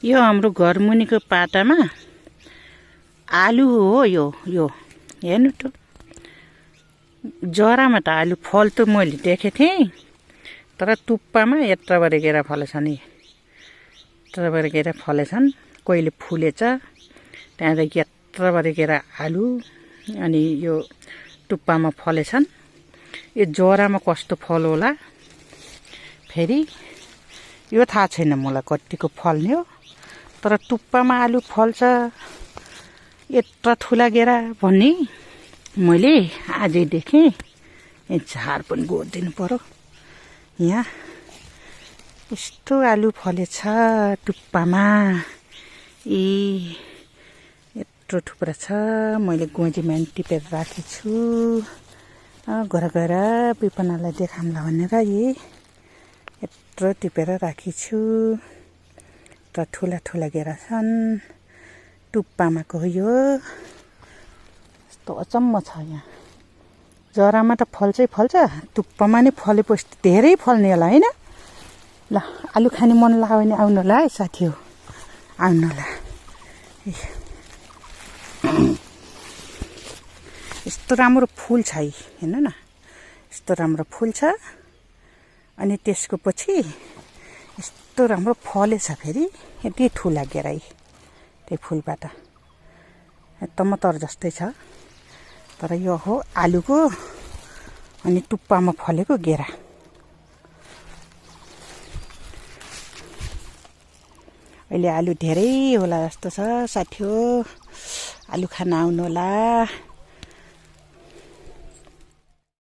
यो हाम्रो घर मुनिको पाटामा आलु हो। यो हेर्नु त, जरामा त आलु फल त मैले देखेको थिएँ, तर टुप्पामा यत्रो बरेर फलेछन्। यत्रो बरेर फलेछन्, कहिले फुलेछ, त्यहाँदेखि यत्रो बरेर आलु, अनि यो टुप्पामा फलेछन्। यो जरामा कस्तो फल होला फेरि यो थाहा छैन मलाई कतिको फल्ने हो, तर टुप्पामा आलु फल्छ यत्रो ठुला गेरा भन्ने मैले आजै देखेँ। झार पनि गोडिदिनु पर्यो। यहाँ यस्तो आलु फलेछ टुप्पामा, यत्रो थुप्रा छ। मैले गोजीमा टिपेर राखेको छु, घर गएर विपनालाई देखाउँला भनेर यत्रो टिपेर राखेको छु। त ठुला ठुला गेरा छन् टुप्पामा को यो। यस्तो अचम्म छ। यहाँ जरामा त फल्छै फल्छ, टुप्पामा नि फलेपछि धेरै फल्ने होला होइन। ल आलु खाने मन लाग्यो भने आउनु होला है साथी हो, आउनु होला। यस्तो राम्रो फुल छ हेर्नु न, यस्तो राम्रो फुल छ। अनि त्यसको पछि यस्तो राम्रो फलेछ फेरि, यति ठुला गेराई त्यही फुलबाट टमाटर जस्तै छ, तर यो हो आलुको अनि टुप्पामा फलेको गेरा। अहिले आलु धेरै होला जस्तो छ साथी हो, आलु खान आउनु होला।